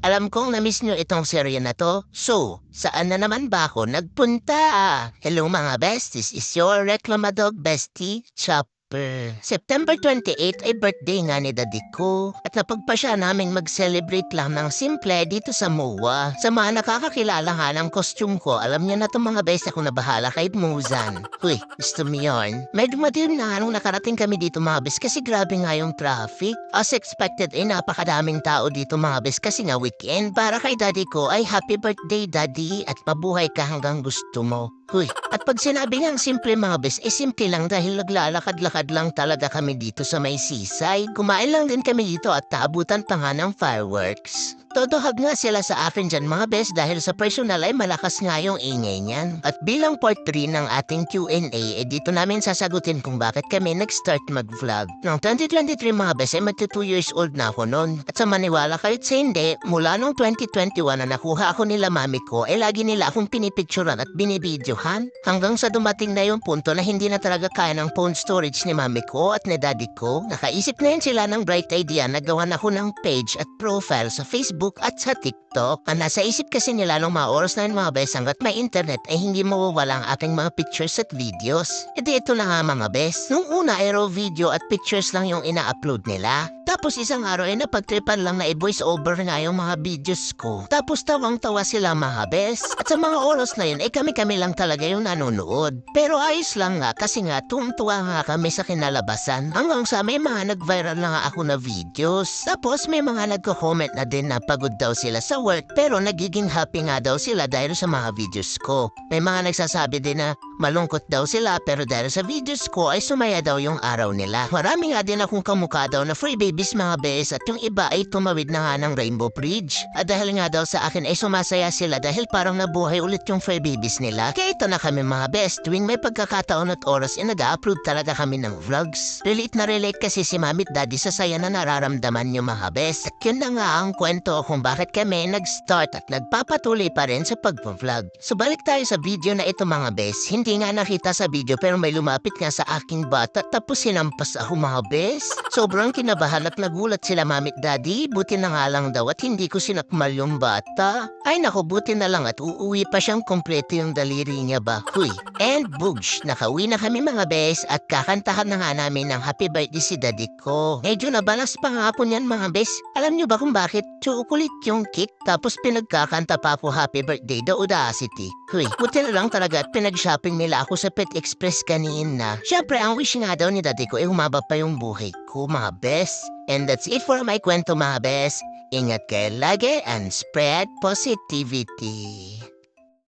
Alam kong na-miss nyo itong serye na 'to. So, saan na naman ba ako nagpunta? Hello mga best, this is your Reclamadog bestie, Chopper. September 28 ay birthday nga ni daddy ko at napagpasya naming mag-celebrate lang ng simple dito sa MOA. Sa mga nakakakilala nga ng costume ko, alam niya na itong mga best ako na bahala kay Muzan. Uy, gusto mo yun? Medyo madilim na nga nung nakarating kami dito mga best kasi grabe nga yung traffic. As expected ay napakadaming tao dito mga best kasi nga weekend. Para kay daddy ko ay happy birthday daddy at mabuhay ka hanggang gusto mo. Huy, at pag sinabi niyang simple mga bes, simple lang dahil naglalakad-lakad lang talaga kami dito sa may seaside. Kumain lang din kami dito at taabutan pa nga ng fireworks. Todohag nga sila sa akin dyan mga bes dahil sa personal ay malakas nga yung ingay niyan. At bilang part 3 ng ating Q&A, dito namin sasagutin kung bakit kami nag-start mag-vlog. Noong 2023 mga bes ay magti 2 years old na ako noon. At sa maniwala kahit sa hindi, mula noong 2021 na nakuha ako nila mami ko, lagi nila akong pinipicturan at binibidyohan. Hanggang sa dumating na yung punto na hindi na talaga kaya ng phone storage ni mami ko at ni daddy ko. Nakaisip na yun sila ng bright idea na gawan ako ng page at profile sa Facebook at sa TikTok. Ang nasa isip kasi nila nung mga oras na yun mga bes hanggat may internet ay hindi mawawala ang ating mga pictures at videos. Ito na nga mga bes. Nung una ay raw video at pictures lang yung ina-upload nila. Tapos isang araw ay napagtripan lang na i-voice over nga yung mga videos ko. Tapos tawang-tawa sila mga bes. At sa mga oras na yun ay kami-kami lang talaga yung nanonood. Pero ayos lang nga kasi nga tuwang-tuwa nga kami sa kinalabasan. Hanggang sa may mga nag-viral na nga ako na videos. Tapos may mga nagko-comment na din na pagod daw sila sa work pero nagiging happy nga daw sila dahil sa mga videos ko. May mga nagsasabi din na malungkot daw sila pero dahil sa videos ko ay sumaya daw yung araw nila. Marami nga din akong kamukha daw na free babies mga bes at yung iba ay tumawid na nga ng Rainbow Bridge. At dahil nga daw sa akin ay sumasaya sila dahil parang nabuhay ulit yung free babies nila. Kaya ito na kami mga bes, tuwing may pagkakataon at oras ay nag-upload talaga kami ng vlogs. Relate na relate kasi si mami at daddy sa saya na nararamdaman yung mga bes. At yun na nga ang kwento kung bakit kami nag-start at nagpapatuloy pa rin sa pag-vlog. So balik tayo sa video na ito mga bes. Hindi nga nakita sa video pero may lumapit nga sa aking bata tapos sinampas ako mga bes. Sobrang kinabahan at nagulat sila mami at daddy. Buti na nga lang daw at hindi ko sinakmal yung bata. Ay nako, buti na lang at uuwi pa siyang kompleto yung daliri niya ba. Huy. And boogs, nakauwi na kami mga bes at kakantahan na nga namin ng happy birthday si daddy ko. Medyo nabalas pa nga ako niyan mga bes. Alam niyo ba kung bakit? Chocolate yung cake tapos pinagkakanta pa ako happy birthday the audacity. Huy, buti na lang talaga at pinag-shopping nila ako sa Pet Express kanina. Siyempre, ang wish nga daw ni daddy ko ay humaba pa yung buhay ko mga bes. And that's it for my kwento mga bes. Ingat kayo lagi and spread positivity.